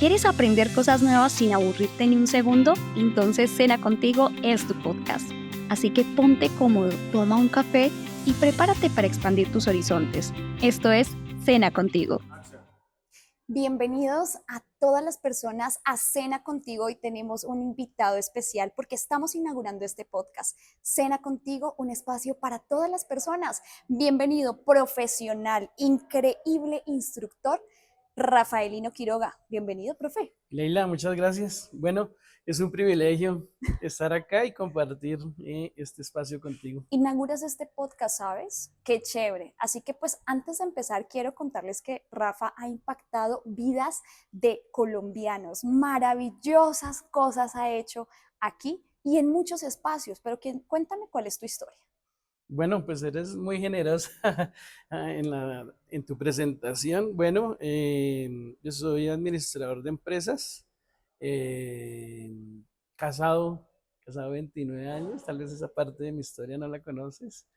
¿Quieres aprender cosas nuevas sin aburrirte ni un segundo? Entonces Cena Contigo es tu podcast. Así que ponte cómodo, toma un café y prepárate para expandir tus horizontes. Esto es Cena Contigo. Bienvenidos a todas las personas a Cena Contigo. Hoy tenemos un invitado especial porque estamos inaugurando este podcast. Cena Contigo, un espacio para todas las personas. Bienvenido, profesional, increíble instructor, Rafaelino Quiroga. Bienvenido, profe. Leila, muchas gracias. Bueno, es un privilegio estar acá y compartir este espacio contigo. Inauguras este podcast, ¿sabes? Qué chévere. Así que pues antes de empezar quiero contarles que Rafa ha impactado vidas de colombianos. Maravillosas cosas ha hecho aquí y en muchos espacios. Pero cuéntame cuál es tu historia. Bueno, pues eres muy generosa en tu presentación. Bueno, yo soy administrador de empresas, eh, casado, casado 29 años, tal vez esa parte de mi historia no la conoces.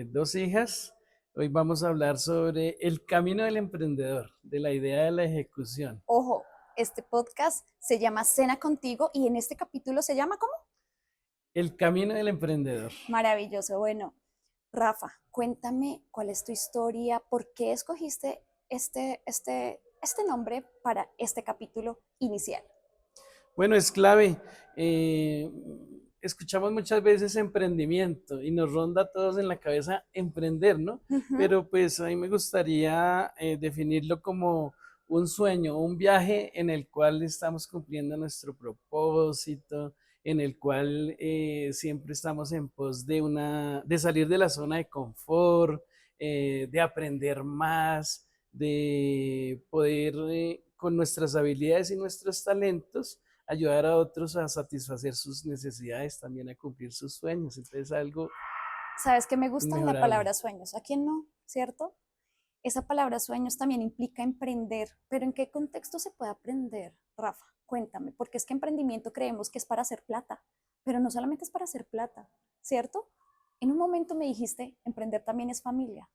Dos hijas. Hoy vamos a hablar sobre el camino del emprendedor, de la idea de la ejecución. Ojo, este podcast se llama Cena Contigo y en este capítulo se llama ¿cómo? El camino del emprendedor. Maravilloso. Bueno, Rafa, cuéntame cuál es tu historia, por qué escogiste este nombre para este capítulo inicial. Bueno, es clave. Escuchamos muchas veces emprendimiento y nos ronda a todos en la cabeza emprender, ¿no? Pero pues a mí me gustaría definirlo como un sueño, un viaje en el cual estamos cumpliendo nuestro propósito, en el cual siempre estamos en pos de salir de la zona de confort, de aprender más, de poder con nuestras habilidades y nuestros talentos ayudar a otros a satisfacer sus necesidades, también a cumplir sus sueños. Entonces algo ¿Sabes que me gusta la inmejorable. palabra sueños? ¿A quién no? ¿Cierto? Esa palabra sueños también implica emprender, pero ¿en qué contexto se puede aprender, Rafa? Cuéntame, porque es que emprendimiento creemos que es para hacer plata, pero no solamente es para hacer plata, ¿cierto? En un momento me dijiste, emprender también es familia.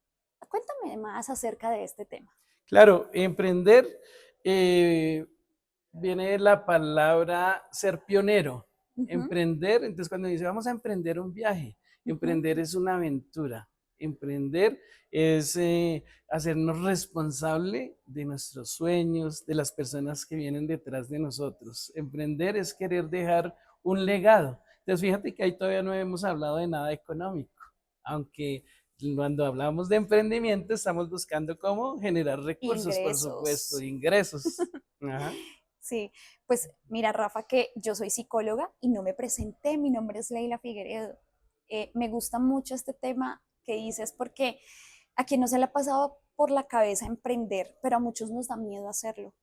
Cuéntame más acerca de este tema. Claro, emprender viene de la palabra ser pionero. Emprender, entonces cuando dice vamos a emprender un viaje, emprender es una aventura. Emprender es hacernos responsable de nuestros sueños, de las personas que vienen detrás de nosotros. Emprender es querer dejar un legado. Entonces fíjate que ahí todavía no hemos hablado de nada económico, aunque cuando hablamos de emprendimiento estamos buscando cómo generar recursos, por supuesto, ingresos. Ajá. Sí, pues mira, Rafa, que yo soy psicóloga y no me presenté, mi nombre es Leila Figueredo. Me gusta mucho este tema que dices porque a quien no se le ha pasado por la cabeza emprender, pero a muchos nos da miedo hacerlo.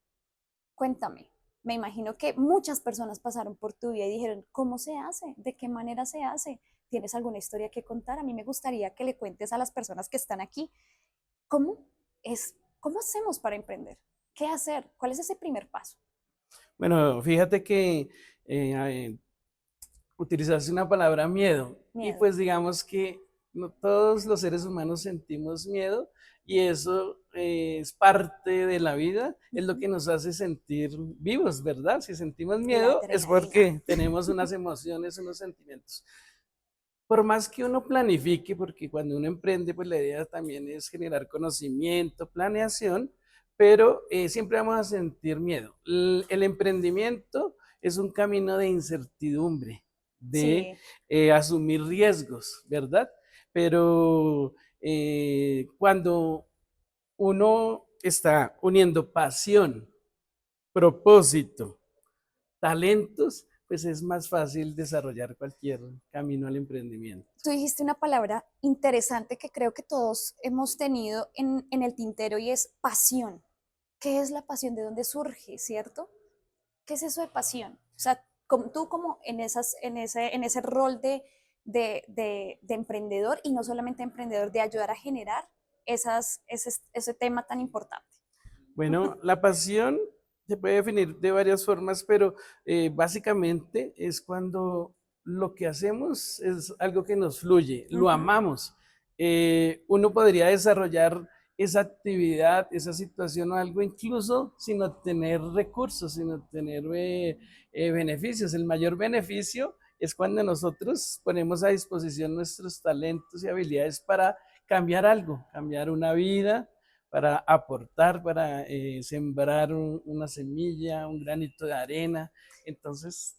Cuéntame, me imagino que muchas personas pasaron por tu vida y dijeron, ¿cómo se hace? ¿De qué manera se hace? ¿Tienes alguna historia que contar? A mí me gustaría que le cuentes a las personas que están aquí, ¿cómo cómo hacemos para emprender? ¿Qué hacer? ¿Cuál es ese primer paso? Bueno, fíjate que utilizaste una palabra miedo y Miedo. pues digamos que no todos los seres humanos sentimos miedo y eso es parte de la vida, es lo que nos hace sentir vivos, ¿verdad? Si sentimos La miedo es adrenalina. porque tenemos unas emociones, unos sentimientos. Por más que uno planifique, porque cuando uno emprende, pues la idea también es generar conocimiento, planeación, pero siempre vamos a sentir miedo. El emprendimiento es un camino de incertidumbre, de Sí, asumir riesgos, ¿verdad? Pero cuando uno está uniendo pasión, propósito, talentos, pues es más fácil desarrollar cualquier camino al emprendimiento. tú dijiste una palabra interesante que creo que todos hemos tenido en el tintero y es pasión. ¿Qué es la pasión? ¿De dónde surge, cierto? ¿Qué es eso de pasión? O sea, tú como en ese rol de emprendedor y no solamente emprendedor, de ayudar a generar ese tema tan importante. Bueno, la pasión se puede definir de varias formas, pero básicamente es cuando lo que hacemos es algo que nos fluye, lo amamos. Uno podría desarrollar esa actividad, esa situación o algo, incluso sin obtener recursos, sin obtener beneficios. El mayor beneficio es cuando nosotros ponemos a disposición nuestros talentos y habilidades para cambiar algo, cambiar una vida, para aportar, para sembrar una semilla, un granito de arena. Entonces,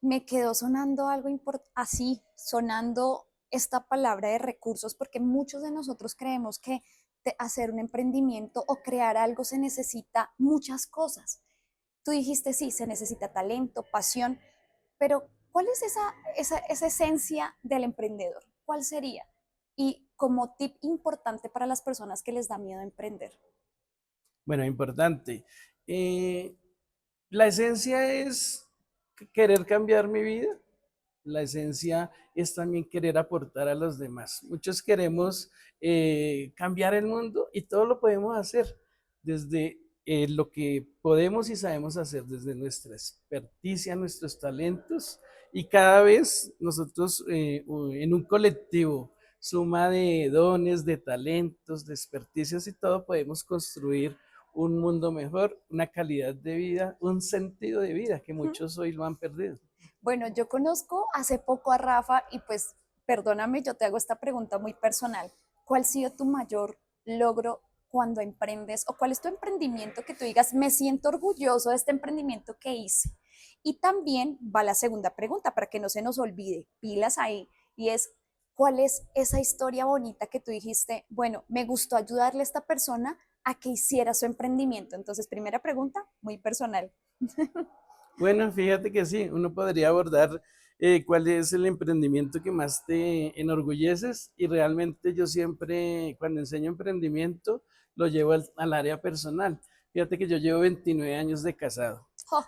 Me quedó sonando algo así, sonando esta palabra de recursos, porque muchos de nosotros creemos que de hacer un emprendimiento o crear algo se necesita muchas cosas. Tú dijiste, sí, se necesita talento, pasión, pero ¿cuál es esa esencia del emprendedor? ¿Cuál sería? Y como tip importante para las personas que les da miedo emprender. bueno, importante. Eh, la esencia es querer cambiar mi vida. La esencia es también querer aportar a los demás. Muchos queremos cambiar el mundo y todo lo podemos hacer desde lo que podemos y sabemos hacer, desde nuestra experticia, nuestros talentos y cada vez nosotros en un colectivo, suma de dones, de talentos, de experticias y todo, podemos construir un mundo mejor, una calidad de vida, un sentido de vida que muchos hoy lo han perdido. Bueno, yo conozco hace poco a Rafa y pues perdóname, yo te hago esta pregunta muy personal. ¿Cuál ha sido tu mayor logro cuando emprendes o cuál es tu emprendimiento que tú digas, me siento orgulloso de este emprendimiento que hice? Y también va la segunda pregunta para que no se nos olvide, pilas ahí, y es, ¿cuál es esa historia bonita que tú dijiste, bueno, me gustó ayudarle a esta persona a que hiciera su emprendimiento? Entonces, primera pregunta, muy personal. Bueno, fíjate que sí, uno podría abordar cuál es el emprendimiento que más te enorgulleces y realmente yo siempre cuando enseño emprendimiento lo llevo al área personal. Fíjate que yo llevo 29 años de casado. Oh,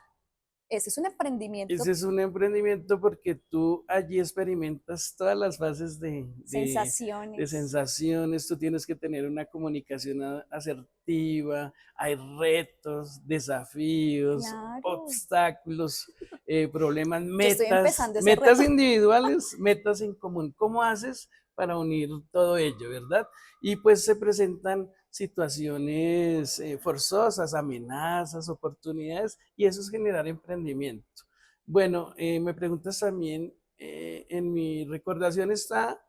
ese es un emprendimiento, Ese es un emprendimiento porque tú allí experimentas todas las fases de sensaciones. sensaciones, tú tienes que tener una comunicación asertiva, hay retos, desafíos, Claro. obstáculos, problemas, Yo estoy metas, empezando ese metas reto. individuales, metas en común. ¿Cómo haces para unir todo ello, verdad? Y pues se presentan situaciones forzosas, amenazas, oportunidades, y eso es generar emprendimiento. Bueno, me preguntas también, en mi recordación está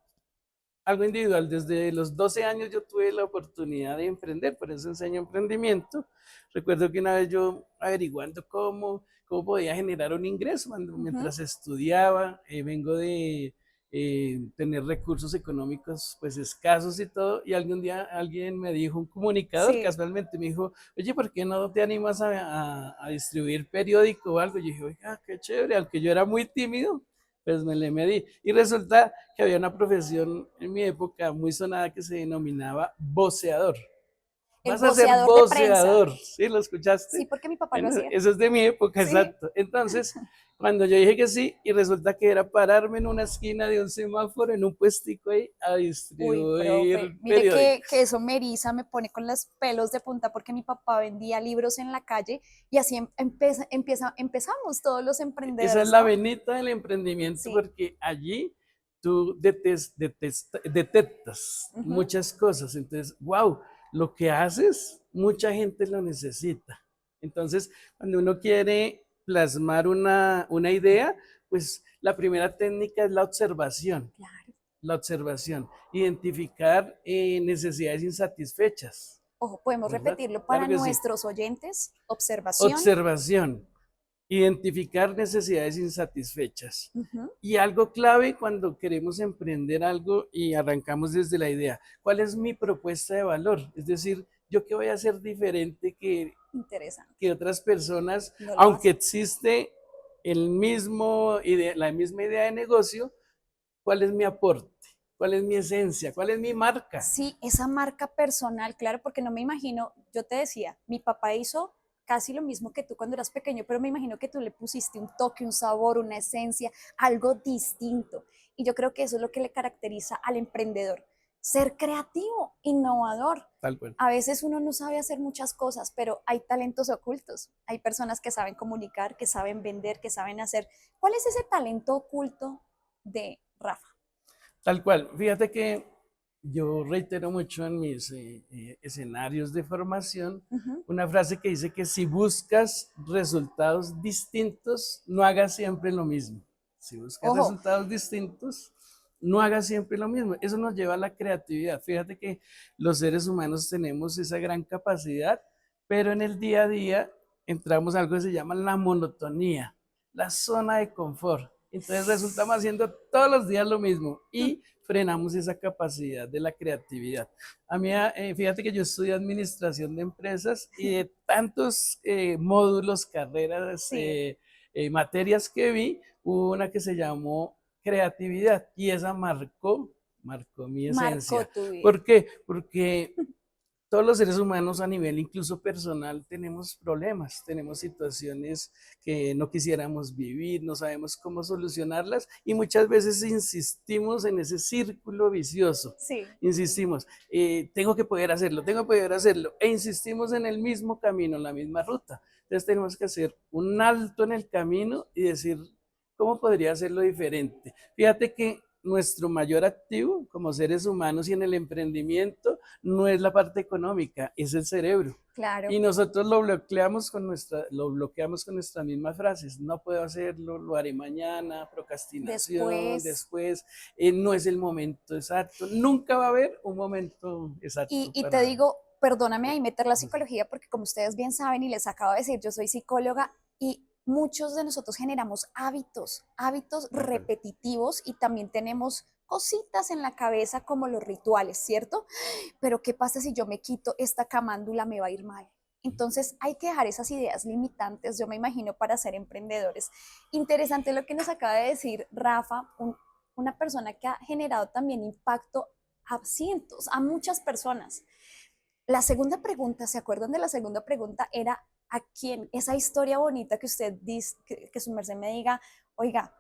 algo individual. Desde los 12 años yo tuve la oportunidad de emprender, por eso enseño emprendimiento. Recuerdo que una vez yo averiguando cómo podía generar un ingreso Ujú. mientras estudiaba, vengo de tener recursos económicos pues escasos y todo, y algún día alguien me dijo, un comunicador Sí, casualmente me dijo, oye, ¿por qué no te animas a distribuir periódico o algo? Y yo dije, oiga, qué chévere, aunque yo era muy tímido, pues me le medí. Y resulta que había una profesión en mi época muy sonada que se denominaba voceador. el Vas a ser voceador de prensa. voceador, ¿sí lo Sí, escuchaste? porque mi papá lo Bueno, hacía. eso es de mi época, Sí. exacto. Entonces, cuando yo dije que sí, y resulta que era pararme en una esquina de un semáforo, en un puestico ahí, a Uy, profe, distribuir mire que periódicos. eso me eriza, me pone con los pelos de punta porque mi papá vendía libros en la calle y así empezamos todos los Esa es emprendedores, la ¿no? venita del emprendimiento Sí. porque allí tú detectas Ujú. muchas cosas. Entonces, wow, lo que haces, mucha gente lo necesita. Entonces, cuando uno quiere plasmar una idea, pues la primera técnica es la observación. Claro. La observación, identificar necesidades insatisfechas, Ojo, podemos ¿verdad? repetirlo Claro para que sí. nuestros oyentes. Observación. Observación, identificar necesidades insatisfechas. Ujú. Y algo clave cuando queremos emprender algo y arrancamos desde la idea, ¿cuál es mi propuesta de valor? Es decir, ¿yo qué voy a hacer diferente que Interesante. otras personas, No lo aunque hace. existe la misma idea de negocio? ¿Cuál es mi aporte? ¿Cuál es mi esencia? ¿Cuál es mi marca? Sí, esa marca personal, claro, porque no me imagino, yo te decía, mi papá hizo casi lo mismo que tú cuando eras pequeño, pero me imagino que tú le pusiste un toque, un sabor, una esencia, algo distinto. Y yo creo que eso es lo que le caracteriza al emprendedor, ser creativo, innovador. Tal cual. A veces uno no sabe hacer muchas cosas, pero hay talentos ocultos. Hay personas que saben comunicar, que saben vender, que saben hacer. ¿Cuál es ese talento oculto de Rafa? Tal cual. Fíjate que yo reitero mucho en mis escenarios de formación Ujú. una frase que dice que si buscas resultados distintos, no hagas siempre lo mismo. Si buscas Ojo, resultados distintos, no hagas siempre lo mismo. Eso nos lleva a la creatividad. Fíjate que los seres humanos tenemos esa gran capacidad, pero en el día a día entramos a algo que se llama la monotonía, la zona de confort. Entonces resultamos haciendo todos los días lo mismo y frenamos esa capacidad de la creatividad. A mí, fíjate que yo estudié administración de empresas y de tantos módulos, carreras, sí, materias que vi, hubo una que se llamó creatividad y esa marcó mi marcó esencia. tu vida. ¿Por qué? Porque todos los seres humanos a nivel incluso personal tenemos problemas, tenemos situaciones que no quisiéramos vivir, no sabemos cómo solucionarlas y muchas veces insistimos en ese círculo vicioso. Sí. Insistimos, tengo que poder hacerlo, e insistimos en el mismo camino, en la misma ruta. Entonces tenemos que hacer un alto en el camino y decir, ¿cómo podría hacerlo diferente? Fíjate que nuestro mayor activo como seres humanos y en el emprendimiento no es la parte económica, es el cerebro. Claro, Y nosotros lo bloqueamos con nuestras mismas frases. No puedo hacerlo, lo haré mañana, procrastinación, después. después, no es el momento exacto. Nunca va a haber un momento exacto Y te para... digo, perdóname ahí meter la psicología, porque como ustedes bien saben y les acabo de decir, yo soy psicóloga y muchos de nosotros generamos hábitos, hábitos De acuerdo. repetitivos y también tenemos cositas en la cabeza como los rituales, ¿cierto? Pero ¿qué pasa si yo me quito esta camándula? Me va a ir mal. Entonces hay que dejar esas ideas limitantes, yo me imagino, para ser emprendedores. Interesante lo que nos acaba de decir Rafa, una persona que ha generado también impacto a cientos, a muchas personas. La segunda pregunta, ¿se acuerdan de la segunda pregunta? Era a quién, esa historia bonita que usted dice, que su merced me diga, oiga,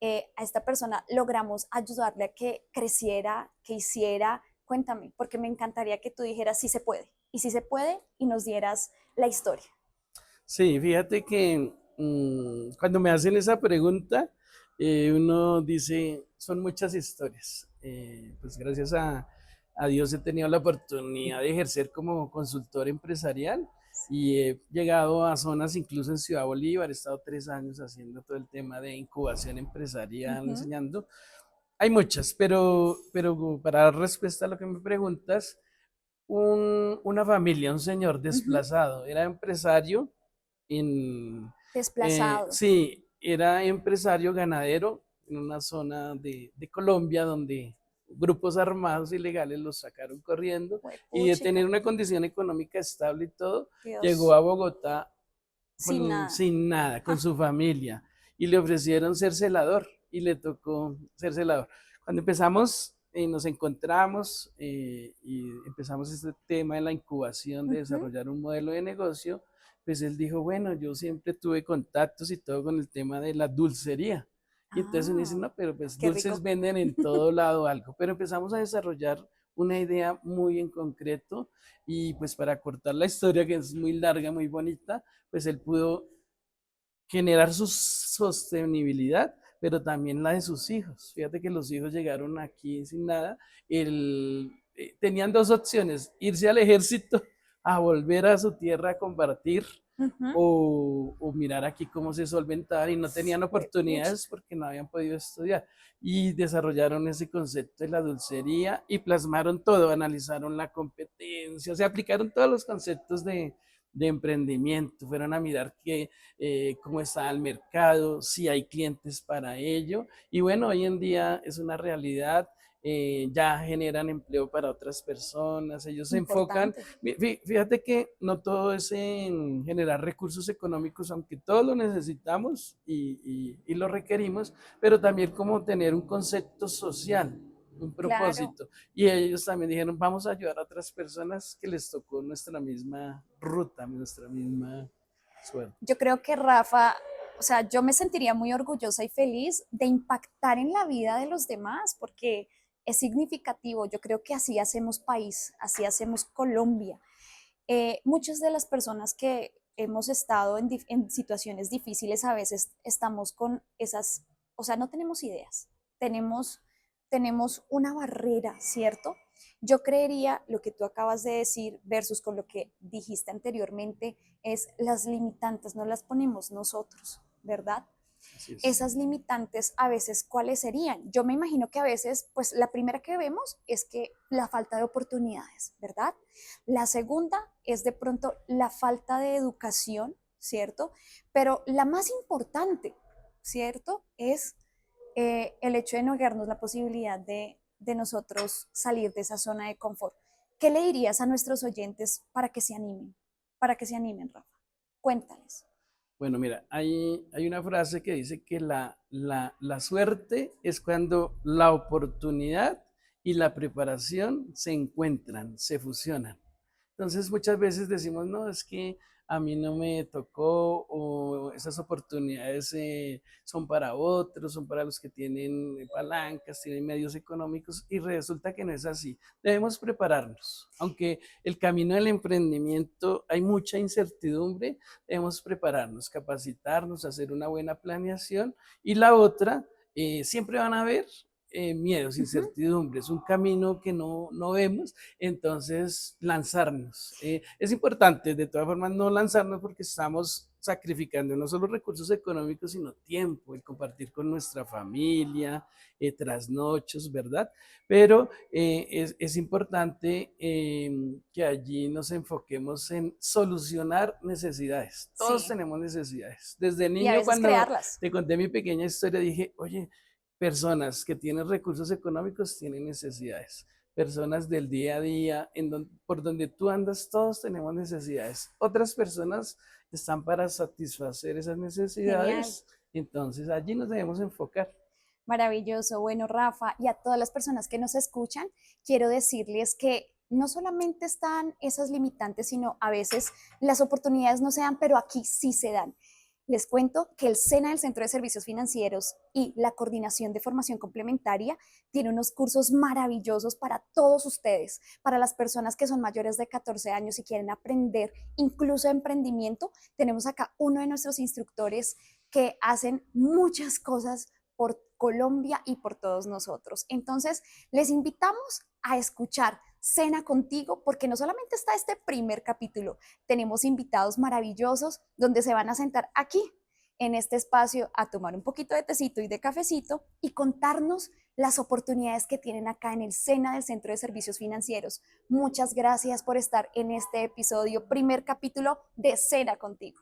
a esta persona logramos ayudarle a que creciera, que hiciera, cuéntame, porque me encantaría que tú dijeras sí se puede, y si se puede, y nos dieras la historia. Sí, fíjate que cuando me hacen esa pregunta, uno dice, son muchas historias. Pues gracias a Dios he tenido la oportunidad de ejercer como consultor empresarial y he llegado a zonas incluso en Ciudad Bolívar, he estado 3 años haciendo todo el tema de incubación empresarial, Ujú, enseñando. Hay muchas, pero para dar respuesta a lo que me preguntas, una familia, un señor ujú. desplazado, era empresario Desplazado. sí, era empresario ganadero en una zona de Colombia donde grupos armados ilegales los sacaron corriendo y de Puchica, tener una condición económica estable y todo, llegó Dios, a Bogotá sin nada. sin nada, con Ja, su familia y le ofrecieron ser celador y le tocó ser celador. Cuando empezamos, nos encontramos y empezamos este tema de la incubación, de ujú. desarrollar un modelo de negocio, pues él dijo, bueno, yo siempre tuve contactos y todo con el tema de la dulcería. Y entonces uno dice, Ah, no, pero pues qué dulces rico. venden en todo lado algo. Pero empezamos a desarrollar una idea muy en concreto y pues para cortar la historia que es muy larga, muy bonita, pues él pudo generar su sostenibilidad, pero también la de sus hijos. Fíjate que los hijos llegaron aquí sin nada. Tenían dos opciones, irse al ejército a volver a su tierra a compartir Ujú. o mirar aquí cómo se solventaban y no tenían oportunidades Juepuchica. porque no habían podido estudiar. Y desarrollaron ese concepto de la dulcería y plasmaron todo, analizaron la competencia, se aplicaron todos los conceptos de emprendimiento, fueron a mirar cómo está el mercado, si hay clientes para ello. Y bueno, hoy en día es una realidad, ya generan empleo para otras personas, ellos se enfocan, Importante. fíjate que no todo es en generar recursos económicos, aunque todos lo necesitamos y lo requerimos, pero también como tener un concepto social, un Claro. propósito. Y ellos también dijeron, vamos a ayudar a otras personas que les tocó nuestra misma ruta, nuestra misma suerte. Yo creo que Rafa, o sea, yo me sentiría muy orgullosa y feliz de impactar en la vida de los demás, porque es significativo. Yo creo que así hacemos país, así hacemos Colombia. Muchas de las personas que hemos estado en situaciones difíciles a veces estamos con esas, o sea, no tenemos ideas, tenemos una barrera, ¿cierto? Yo creería lo que tú acabas de decir versus con lo que dijiste anteriormente es las limitantes no las ponemos nosotros, ¿verdad? Así es. Esas limitantes a veces, ¿cuáles serían? Yo me imagino que a veces, pues la primera que vemos es que la falta de oportunidades, ¿verdad? La segunda es de pronto la falta de educación, ¿cierto? Pero la más importante, ¿cierto? Es el hecho de no darnos la posibilidad de nosotros salir de esa zona de confort. ¿Qué le dirías a nuestros oyentes para que se animen? Para que se animen, Rafa. Cuéntales. Bueno, mira, hay una frase que dice que la suerte es cuando la oportunidad y la preparación se encuentran, se fusionan. Entonces muchas veces decimos, no, es que a mí no me tocó o esas oportunidades son para otros, son para los que tienen palancas, tienen medios económicos y resulta que no es así. Debemos prepararnos. Aunque el camino del emprendimiento hay mucha incertidumbre, debemos prepararnos, capacitarnos, hacer una buena planeación y la otra, siempre van a haber miedos, Ujú. incertidumbres, un camino que no vemos, entonces lanzarnos. Es importante, de todas formas, no lanzarnos porque estamos sacrificando no solo recursos económicos, sino tiempo, el compartir con nuestra familia, trasnochos, ¿verdad? Pero es importante que allí nos enfoquemos en solucionar necesidades. Todos Sí, tenemos necesidades. Desde y a niño, veces cuando crearlas. te conté mi pequeña historia, dije, oye, personas que tienen recursos económicos tienen necesidades. Personas del día a día, por donde tú andas, todos tenemos necesidades. Otras personas están para satisfacer esas Genial. necesidades, entonces allí nos debemos enfocar. Maravilloso. Bueno, Rafa, y a todas las personas que nos escuchan, quiero decirles que no solamente están esas limitantes, sino a veces las oportunidades no se dan, pero aquí sí se dan. Les cuento que el SENA, el Centro de Servicios Financieros, y la Coordinación de Formación Complementaria tiene unos cursos maravillosos para todos ustedes, para las personas que son mayores de 14 años y quieren aprender incluso emprendimiento. Tenemos acá uno de nuestros instructores que hacen muchas cosas por Colombia y por todos nosotros. Entonces, les invitamos a escuchar Cena Contigo, porque no solamente está este primer capítulo, tenemos invitados maravillosos donde se van a sentar aquí en este espacio a tomar un poquito de tecito y de cafecito y contarnos las oportunidades que tienen acá en el SENA del Centro de Servicios Financieros. Muchas gracias por estar en este episodio, primer capítulo de Cena Contigo.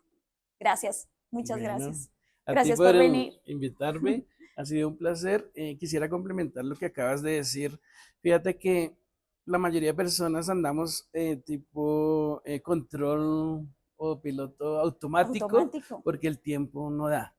Gracias, muchas Bueno, gracias. a ti Gracias por por venir. invitarme, ha sido un placer. Quisiera complementar lo que acabas de decir. Fíjate que la mayoría de personas andamos tipo control o piloto automático Automático. porque el tiempo no da.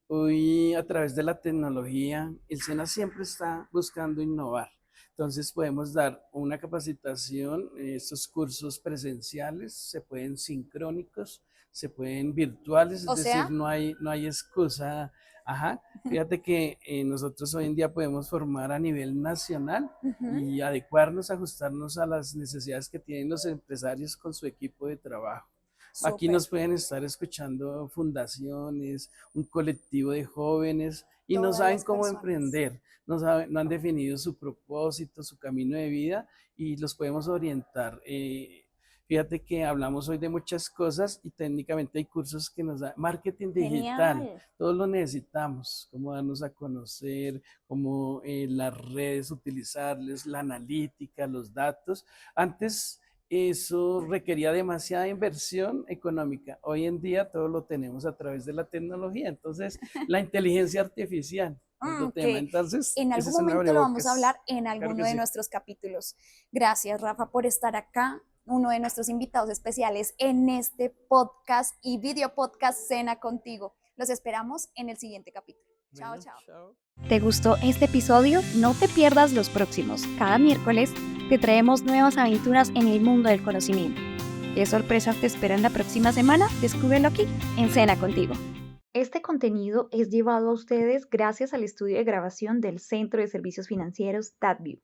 Hoy a través de la tecnología, el SENA siempre está buscando innovar. Entonces podemos dar una capacitación, estos cursos presenciales, se pueden sincrónicos, se pueden virtuales, es O decir, sea, no hay excusa. Ajá, fíjate que nosotros hoy en día podemos formar a nivel nacional ujú, y adecuarnos, ajustarnos a las necesidades que tienen los empresarios con su equipo de trabajo. Aquí súper, nos pueden estar escuchando fundaciones, un colectivo de jóvenes y no todas saben las cómo personas. emprender, no han definido su propósito, su camino de vida y los podemos orientar. Fíjate que hablamos hoy de muchas cosas y técnicamente hay cursos que nos dan marketing digital, Genial. todos lo necesitamos, cómo darnos a conocer, cómo las redes utilizarles, la analítica, los datos. Antes eso requería demasiada inversión económica. Hoy en día todo lo tenemos a través de la tecnología. Entonces, la inteligencia artificial, otro tema. Que Entonces, en ese algún es un momento lo vamos a abrebocas. hablar en Claro alguno que de sí. nuestros capítulos. Gracias, Rafa, por estar acá, uno de nuestros invitados especiales en este podcast y video podcast Cena Contigo. Los esperamos en el siguiente capítulo. Chao, Bueno, chao. chao. ¿Te gustó este episodio? No te pierdas los próximos. Cada miércoles te traemos nuevas aventuras en el mundo del conocimiento. ¿Qué sorpresas te esperan la próxima semana? Descúbrelo aquí en Cena Contigo. Este contenido es llevado a ustedes gracias al estudio de grabación del Centro de Servicios Financieros TADVIEW.